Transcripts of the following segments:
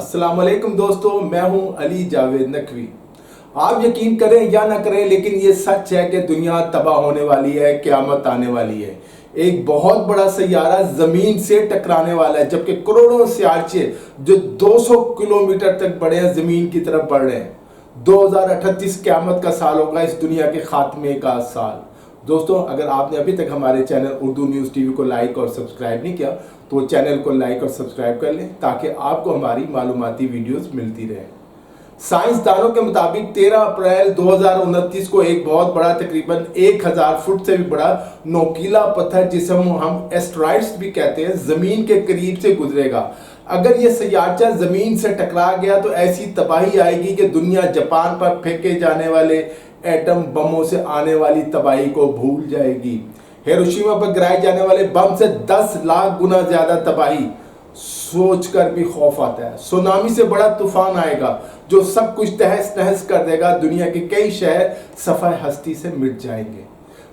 अस्सलाम वालेकुम दोस्तों, मैं हूं अली जावेद नकवी। आप यकीन करें या ना करें, लेकिन ये सच है कि दुनिया तबाह होने वाली है, क़यामत आने वाली है। एक बहुत बड़ा सैयारा ज़मीन से टकराने वाला है, जबकि करोड़ों सियारचे जो 200 किलोमीटर तक बढ़े हैं ज़मीन की तरफ बढ़ रहे हैं। 2038 क़यामत का साल होगा, इस दुनिया के खात्मे का साल। दोस्तों, अगर आपने अभी तक हमारे चैनल उर्दू न्यूज़ टीवी को लाइक और सब्सक्राइब नहीं किया तो चैनल को लाइक और सब्सक्राइब कर लें, ताकि आपको हमारी मालूमाती वीडियोस मिलती रहे। साइंसदानों के मुताबिक 13 अप्रैल 2029 को एक बहुत बड़ा, तकरीबन 1000 फुट से भी बड़ा नोकीला पत्थर, जिसे हम एस्टेरॉइड्स भी कहते हैं, जमीन के करीब से गुजरेगा। अगर ये सैयारचा जमीन से टकरा गया तो ऐसी तबाही आएगी कि दुनिया जापान पर फेंके जाने वाले एटम बमों से आने वाली तबाही को भूल जाएगी। हिरोशिमा पर गिराए जाने वाले बम से 10 लाख गुना ज्यादा तबाही सोचकर भी खौफ आता है। सुनामी से बड़ा तूफान आएगा जो सब कुछ तहस नहस कर देगा। दुनिया के कई शहर सफाए हस्ती से मिट जाएंगे।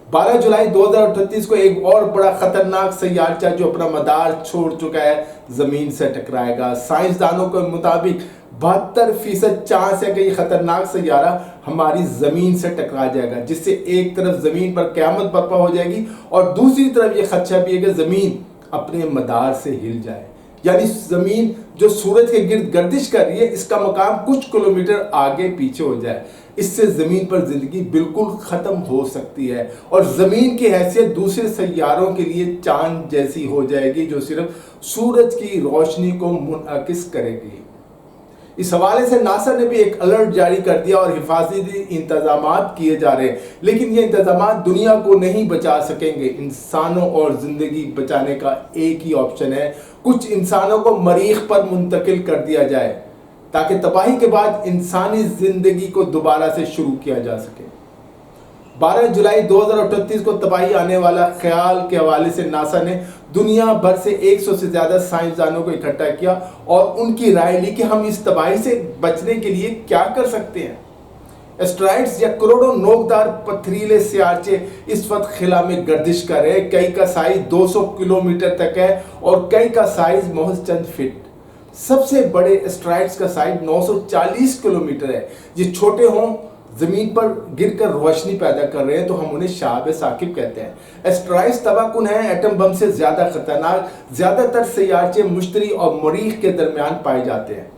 12 जुलाई 2038 को एक और बड़ा खतरनाक सैयारचा जो अपना मदार छोड़ चुका है जमीन से टकराएगा। साइंसदानों के मुताबिक 72% चांस है कि ये खतरनाक सैयारा हमारी जमीन से टकरा जाएगा, जिससे एक तरफ जमीन पर क़यामत बर्पा हो जाएगी और दूसरी तरफ ये खदशा भी है कि जमीन अपने मदार से हिल जाए। यानी जमीन जो सूरज के गिर्द गर्दिश कर रही है, इसका मकाम कुछ किलोमीटर आगे पीछे हो जाए। इससे जमीन पर जिंदगी बिल्कुल खत्म हो सकती है और जमीन की हैसियत दूसरे सैयारों के लिए चांद जैसी हो जाएगी, जो सिर्फ सूरज की रोशनी को मुनअकिस करेगी। इस हवाले से नासा ने भी एक अलर्ट जारी कर दिया और हिफाजती इंतजामात किए जा रहे हैं, लेकिन ये इंतजामात दुनिया को नहीं बचा सकेंगे। इंसानों और जिंदगी बचाने का एक ही ऑप्शन है, कुछ इंसानों को मरीख पर मुंतकिल कर दिया जाए, ताकि तबाही के बाद इंसानी जिंदगी को दोबारा से शुरू किया जा सके। 12 जुलाई 2038 को तबाही आने वाला ख्याल के हवाले से नासा ने दुनिया भर से 100 से ज्यादा साइंसदानों को इकट्ठा किया और उनकी राय ली कि हम इस तबाही से बचने के लिए क्या कर सकते हैं। एस्टेरॉइड्स या करोड़ों नोकदार पथरीले सियारचे इस वक्त खिला में गर्दिश कर रहे हैं। कई का साइज 200 किलोमीटर तक है और कई का साइज महज चंद फीट। सबसे बड़े एस्टेरॉइड्स का साइज 940 किलोमीटर है। ये छोटे हों, जमीन पर गिरकर रोशनी पैदा कर रहे हैं, तो हम उन्हें शाहाब साकिब कहते हैं। एस्टेरॉइड्स तबाहकुन हैं, एटम बम से ज्यादा खतरनाक। ज्यादातर सैयारचे मुश्तरी और मरीख के दरमियान पाए जाते हैं।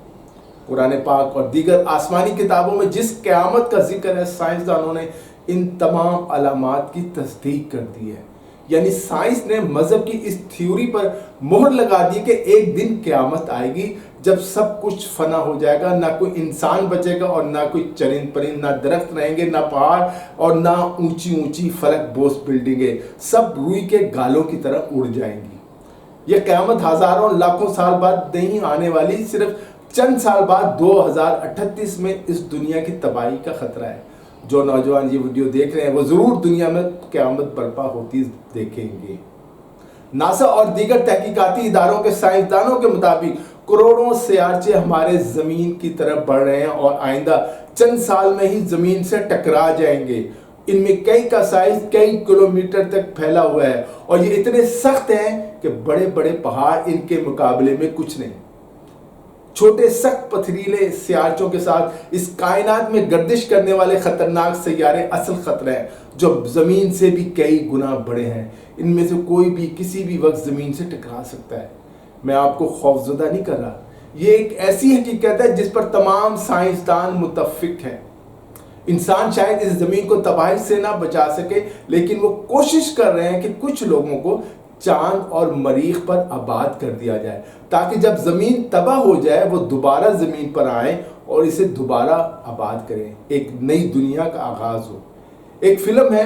कुरान पाक और दीगर आसमानी किताबों में जिस क़यामत का जिक्र है, साइंसदानों ने इन तमाम अलामात की तस्दीक कर दी है। यानी साइंस ने मजहब की इस थ्योरी पर मोहर लगा दी कि एक दिन क़यामत आएगी जब सब कुछ फना हो जाएगा, ना कोई इंसान बचेगा और ना कोई चरिंद परिंद, ना दरख्त रहेंगे, ना पहाड़ और ना ऊंची ऊंची फलक बोस बिल्डिंगें, सब रुई के गालों की तरह उड़ जाएंगी। यह क़यामत हजारों लाखों साल बाद नहीं आने वाली, सिर्फ चंद साल बाद 2038 में इस दुनिया की तबाही का खतरा है। जो नौजवान ये वीडियो देख रहे हैं वो जरूर दुनिया में क़यामत बर्पा होती देखेंगे। नासा और दीगर तहकीकाती इदारों के साइंसदानों के मुताबिक करोड़ों सैयारचे हमारे जमीन की तरफ बढ़ रहे हैं और आइंदा चंद साल में ही जमीन से टकरा जाएंगे। इनमें कई का साइज कई किलोमीटर तक फैला हुआ है और ये इतने सख्त हैं कि बड़े बड़े पहाड़ इनके मुकाबले में कुछ नहीं। छोटे सख्त पथरीले सियारचों के साथ इस कायनात में गर्दिश करने वाले खतरनाक सैयारे असल खतरा है, जो जमीन से भी कई गुना बड़े हैं। इनमें से कोई भी किसी भी वक्त जमीन से टकरा सकता है। मैं आपको खौफजदा नहीं कर रहा, ये एक ऐसी हकीकत है जिस पर तमाम साइंसदान मुत्तफिक हैं। इंसान शायद इस जमीन को तबाही से ना बचा सके, लेकिन वो कोशिश कर रहे हैं कि कुछ लोगों को चांद और मरीख पर आबाद कर दिया जाए, ताकि जब जमीन तबाह हो जाए वो दोबारा जमीन पर आए और इसे दोबारा आबाद करें, एक नई दुनिया का आगाज हो। एक फिल्म है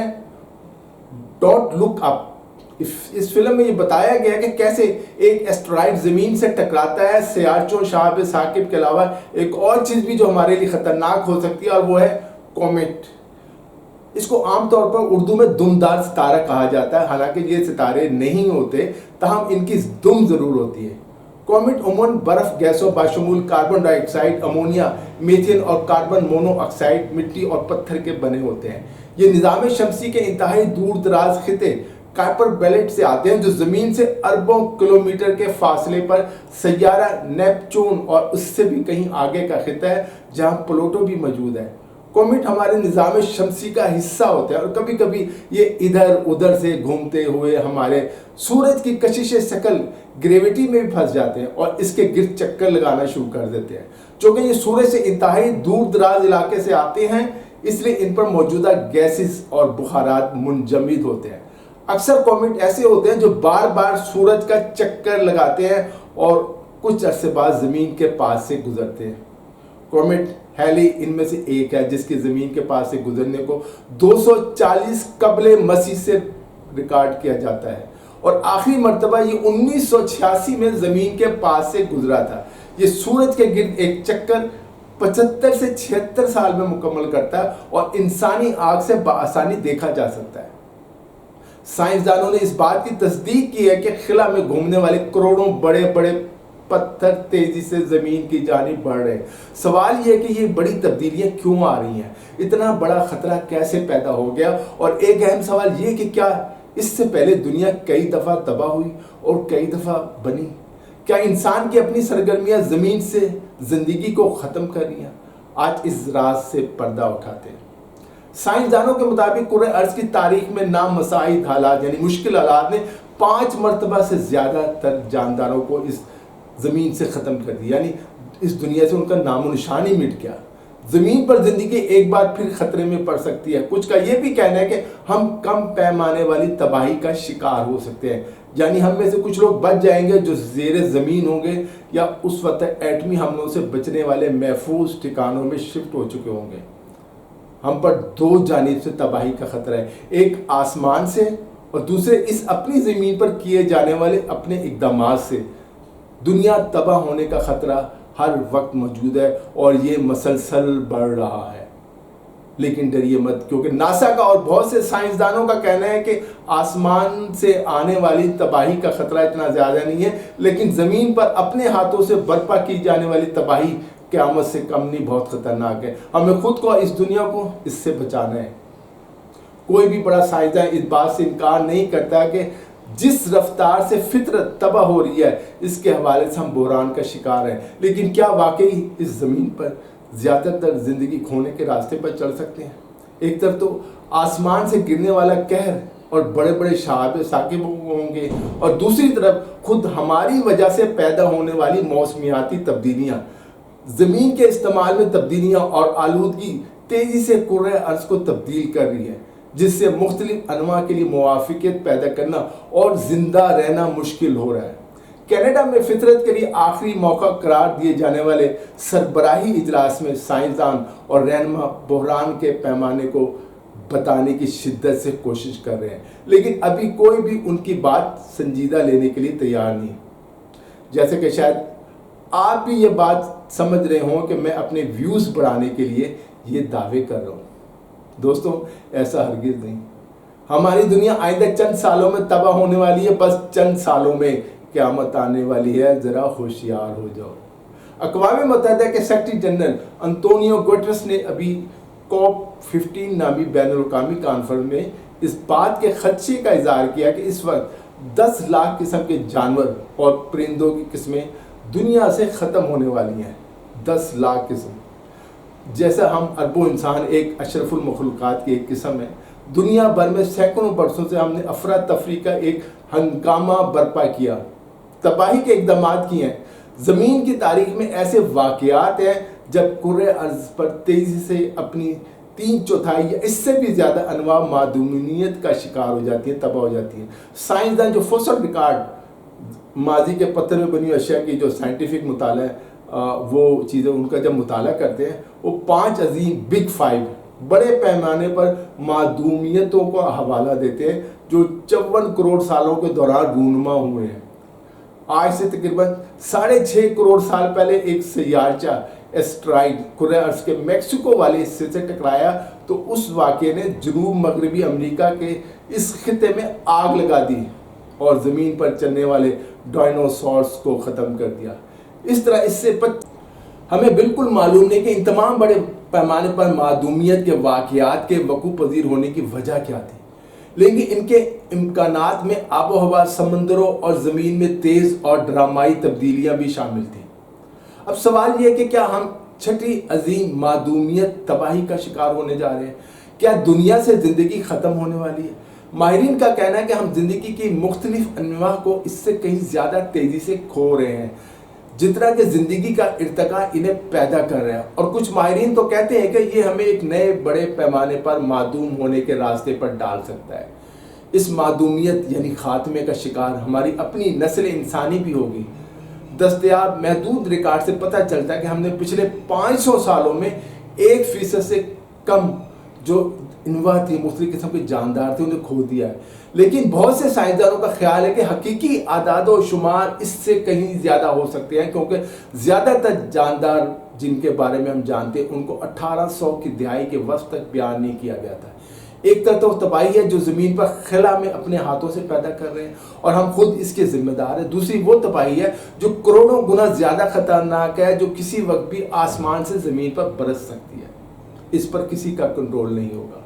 डोंट लुक अप। इस फिल्म में ये बताया गया कि कैसे एक एस्टेरॉइड जमीन से टकराता है। सियारचों, शाहाब साकिब के अलावा एक और चीज भी जो हमारे लिए खतरनाक हो सकती है, और वो है कॉमेट। इसको आमतौर पर उर्दू में दुमदार सितारा कहा जाता है। हालांकि ये सितारे नहीं होते, ताहम इनकी दुम जरूर होती है। कॉमेट अमूमन बर्फ गैसों बाशमूल कार्बन डाइऑक्साइड, अमोनिया, मीथेन और कार्बन मोनोऑक्साइड, मिट्टी और पत्थर के बने होते हैं। ये निज़ाम शमसी के इंतहाई दूर दराज खिते काइपर बेल्ट से आते हैं, जो जमीन से अरबों किलोमीटर के फासले पर सैयारा नेपच्यून और उससे भी कहीं आगे का खिता है जहां प्लूटो भी मौजूद है। कॉमेट हमारे निज़ाम शमसी का हिस्सा होते हैं और कभी कभी ये इधर उधर से घूमते हुए हमारे सूरज की कशिश शक्ल ग्रेविटी में भी फंस जाते हैं और इसके गिर्द चक्कर लगाना शुरू कर देते हैं। चूँकि ये सूरज से इंतहाई दूर दराज इलाके से आते हैं, इसलिए इन पर मौजूदा गैसेस और बुखारात मुंजमद होते हैं। अक्सर कॉमेट ऐसे होते हैं जो बार बार सूरज का चक्कर लगाते हैं और कुछ अरसे बाद ज़मीन के पास से गुजरते हैं। कॉमेट हैली इनमें से एक है जिसकी ज़मीन के पास से गुजरने को 240 कबले मसीह से रिकॉर्ड किया जाता है और आखिरी मर्तबा ये 1986 में ज़मीन के पास से गुजरा था। ये सूरज के गिर्द एक चक्कर 75 से 76 साल में मुकम्मल करता है और इंसानी आँख से बआसानी देखा जा सकता है। साइंसदानों ने इस बात की तस्दीक की है कि खिला में घूमने वाले करोड़ों बड़े बड़े पत्थर तेजी से जमीन की जानिब बढ़ रहे हैं। सवाल यह है कि ये बड़ी तब्दीलियां क्यों आ रही हैं, इतना बड़ा खतरा कैसे पैदा हो गया, और एक अहम सवाल ये कि क्या इससे पहले दुनिया कई दफ़ा तबाह हुई और कई दफ़ा बनी? क्या इंसान की अपनी सरगर्मियां ज़मीन से ज़िंदगी को ख़त्म कर रही हैं? आज इस राज से पर्दा उठाते हैं। साइंसदानों के मुताबिक कुर्रे अर्ज़ की तारीख में नामसाइद हालात यानी मुश्किल हालात ने 5 मरतबा से ज़्यादातर जानदारों को इस ज़मीन से ख़त्म कर दिया, यानी इस दुनिया से उनका नामो निशान ही मिट गया। ज़मीन पर ज़िंदगी एक बार फिर ख़तरे में पड़ सकती है। कुछ का ये भी कहना है कि हम कम पैमाने वाली तबाही का शिकार हो सकते हैं, यानी हम में से कुछ लोग बच जाएंगे जो ज़ेरे ज़मीन होंगे या उस वक्त एटमी हमलों से बचने वाले महफूज ठिकानों में शिफ्ट हो चुके होंगे। हम पर 2 जानिब से तबाही का ख़तरा है, एक आसमान से और दूसरे इस अपनी ज़मीन पर किए जाने वाले अपने इक़दामात से। दुनिया तबाह होने का ख़तरा हर वक्त मौजूद है और ये मसलसल बढ़ रहा है। लेकिन डरिए मत, क्योंकि नासा का और बहुत से साइंसदानों का कहना है कि आसमान से आने वाली तबाही का ख़तरा इतना ज़्यादा नहीं है, लेकिन ज़मीन पर अपने हाथों से बर्पा की जाने वाली तबाही क़यामत से कम नहीं, बहुत ख़तरनाक है। हमें खुद को, इस दुनिया को इससे बचाना है। कोई भी बड़ा साइंसदान इस बात से इनकार नहीं करता कि जिस रफ्तार से फितरत तबाह हो रही है, इसके हवाले से हम बहरान का शिकार हैं। लेकिन क्या वाकई इस ज़मीन पर ज़्यादातर ज़िंदगी खोने के रास्ते पर चल सकते हैं? एक तरफ तो आसमान से गिरने वाला कहर और बड़े बड़े शहाब साकिब होंगे, और दूसरी तरफ खुद हमारी वजह से पैदा होने वाली मौसमियाती तब्दीलियाँ, ज़मीन के इस्तेमाल में तब्दीलियाँ और आलूदगी तेज़ी से कुर्रे अर्ज़ को तब्दील कर रही है, जिससे मुख्तलिफ अनवा के लिए मुवाफ़िक़त पैदा करना और ज़िंदा रहना मुश्किल हो रहा है। कनाडा में फितरत के लिए आखिरी मौका करार दिए जाने वाले सरबराही इजलास में साइंसदान और रहनुमा बहरान के पैमाने को बताने की शिद्दत से कोशिश कर रहे हैं, लेकिन अभी कोई भी उनकी बात संजीदा लेने के लिए तैयार नहीं। जैसे कि शायद आप भी ये बात समझ रहे हों कि मैं अपने व्यूज़ बढ़ाने के लिए ये दावे कर रहा हूँ। दोस्तों, ऐसा हरगिज़ नहीं। हमारी दुनिया आइंदा चंद सालों में तबाह होने वाली है, बस चंद सालों में क़यामत आने वाली है, ज़रा होशियार हो जाओ। अक़वाम मुत्तहिदा के सेक्रेटरी जनरल अंतोनियो गुटेरेस ने अभी COP15 नामी बैनुल-अक़वामी कॉन्फ्रेंस में इस बात के खदशे का इज़हार किया कि इस वक्त 10 लाख किस्म के जानवर और परिंदों की किस्में दुनिया से ख़त्म होने वाली हैं। 10 लाख किस्म। जैसा हम अरबों इंसान एक अशरफुल मखलूक़ात की एक किस्म है, दुनिया भर में सैकड़ों बरसों से हमने अफरा तफरी का एक हंगामा बर्पा किया, तबाही के इक़दामात किए हैं। ज़मीन की तारीख में ऐसे वाक़यात हैं जब कुर्रे अर्ज़ पर तेज़ी से अपनी 3/4 या इससे भी ज़्यादा अनवा मादूमियत का शिकार हो जाती है, तबाह हो जाती है। साइंसदान जो फॉसिल रिकॉर्ड माजी के पत्थर में बनी अशिया की जो साइंटिफिक मुताला है, वो चीज़ें उनका जब मुताला करते हैं, वो 5 अजीम बिग 5 बड़े पैमाने पर मादूमियतों का हवाला देते हैं जो 54 करोड़ सालों के दौरान रूनुमा हुए हैं। आज से तकरीबन 6.5 करोड़ साल पहले एक सैयारचा एस्ट्राइड कुर्रे अर्ज़ के मेक्सिको वाले हिस्से से टकराया, तो उस वाक़े ने जनूब मगरबी अमेरिका के इस खिते में आग लगा दी और ज़मीन पर चलने वाले डायनासोर्स को ख़त्म कर दिया। इस तरह इससे हमें बिल्कुल मालूम नहीं कि इन तमाम बड़े पैमाने पर मादूमियत के वाक़यात के वक़ूअ पज़ीर होने की वजह क्या थी। لیکن ان کے امکانات میں آب و ہوا، سمندروں اور زمین میں تیز اور ڈرامائی تبدیلیاں بھی شامل تھیں۔ اب سوال یہ ہے کہ کیا ہم چھٹی عظیم معدومیت تباہی کا شکار ہونے جا رہے ہیں؟ کیا دنیا سے زندگی ختم ہونے والی ہے؟ ماہرین کا کہنا ہے کہ ہم زندگی کی مختلف انواع کو اس سے کہیں زیادہ تیزی سے کھو رہے ہیں جتنا کہ زندگی کا ارتقاء انہیں پیدا کر رہا ہے، اور کچھ ماہرین تو کہتے ہیں کہ یہ ہمیں ایک نئے بڑے پیمانے پر معدوم ہونے کے راستے پر ڈال سکتا ہے۔ اس معدومیت یعنی خاتمے کا شکار ہماری اپنی نسل انسانی بھی ہوگی۔ دستیاب محدود ریکارڈ سے پتہ چلتا ہے کہ ہم نے پچھلے 500 سالوں میں 1% سے کم جو انواع تھی، مختلف قسم کے جاندار تھے، انہیں کھو دیا ہے۔ لیکن بہت سے سائنسدانوں کا خیال ہے کہ حقیقی اعداد و شمار اس سے کہیں زیادہ ہو سکتے ہیں، کیونکہ زیادہ تر جاندار جن کے بارے میں ہم جانتے ہیں ان کو 1800 کی دہائی کے وسط تک بیان نہیں کیا گیا تھا۔ ایک طرح تو تباہی ہے جو زمین پر خلا میں اپنے ہاتھوں سے پیدا کر رہے ہیں اور ہم خود اس کے ذمہ دار ہیں۔ دوسری وہ تباہی ہے جو کروڑوں گنا زیادہ خطرناک ہے، جو کسی وقت بھی آسمان سے زمین پر برس سکتی ہے۔ اس پر کسی کا کنٹرول نہیں ہوگا۔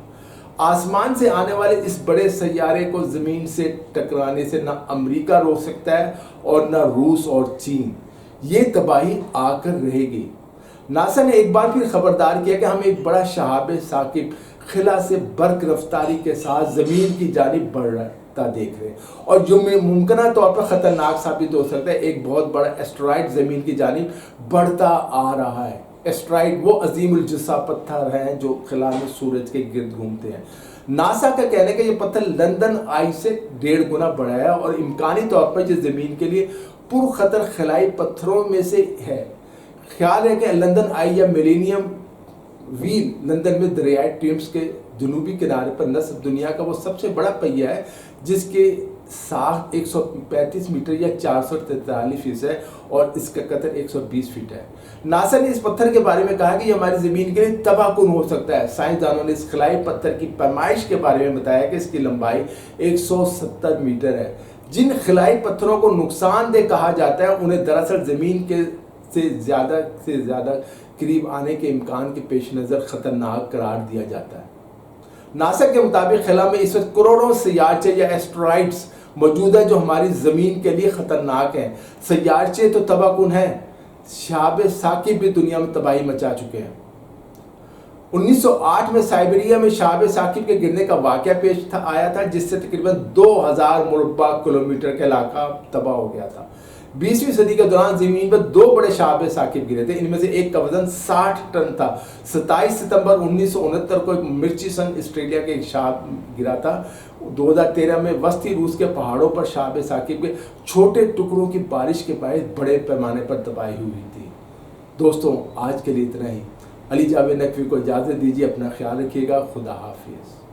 آسمان سے آنے والے اس بڑے سیارے کو زمین سے ٹکرانے سے نہ امریکہ روک سکتا ہے اور نہ روس اور چین۔ یہ تباہی آ کر رہے گی۔ ناسا نے ایک بار پھر خبردار کیا کہ ہم ایک بڑا شہاب ثاقب خلا سے برق رفتاری کے ساتھ زمین کی جانب بڑھتا دیکھ رہے ہیں، اور جو ممکنہ طور پر خطرناک ثابت ہو سکتا ہے، ایک بہت بڑا ایسٹرائڈ زمین کی جانب بڑھتا آ رہا ہے۔ ایسٹرائڈ وہ عظیم الجثہ پتھر ہیں جو خلا میں سورج کے گرد گھومتے ہیں۔ ناسا کا کہنا ہے کہ یہ پتھر لندن آئی سے 1.5 گنا بڑا ہے اور امکانی طور پر یہ زمین کے لیے پرخطر خلائی پتھروں میں سے ہے۔ خیال ہے کہ لندن آئی یا ملینیم ویل لندن میں دریائے ٹیمز کے جنوبی کنارے پر نصب دنیا کا وہ سب سے بڑا پہیہ ہے جس کے ساخت 135 میٹر یا 443 فٹ ہے اور اس کا قطر 120 فٹ ہے۔ ناسا نے اس پتھر کے بارے میں کہا کہ یہ ہماری زمین کے لیے تباہ کن ہو سکتا ہے۔ سائنسدانوں نے اس خلائی پتھر کی پیمائش کے بارے میں بتایا کہ اس کی لمبائی 170 میٹر ہے۔ جن خلائی پتھروں کو نقصان دہ کہا جاتا ہے انہیں دراصل زمین کے سے زیادہ قریب آنے کے امکان کے پیش نظر خطرناک قرار دیا جاتا ہے۔ ناسا کے مطابق خلا میں اس وقت کروڑوں سیارچے یا ایسٹرائڈز موجود ہیں جو ہماری زمین کے لیے خطرناک ہیں۔ سیارچے تو تباہ کن ہیں، شہاب ثاقب بھی دنیا میں تباہی مچا چکے ہیں۔ 1908 میں سائبیریا میں شہاب ثاقب کے گرنے کا واقعہ پیش آیا تھا جس سے تقریباً 2000 مربع کلومیٹر کا علاقہ تباہ ہو گیا تھا۔ 20ویں صدی کے دوران زمین پر 2 بڑے شہاب ثاقب گرے تھے، ان میں سے ایک کا وزن 60 ٹن تھا۔ 27 ستمبر 1969 کو ایک مرچیسن آسٹریلیا کے ایک شہاب گرا تھا۔ 2013 میں وسطی روس کے پہاڑوں پر شہاب ثاقب کے چھوٹے ٹکڑوں کی بارش کے باعث بڑے پیمانے پر تباہی ہوئی تھی۔ دوستوں، آج کے لیے اتنا ہی۔ علی جاوید نقوی کو اجازت دیجیے، اپنا خیال رکھیے گا۔ خدا حافظ۔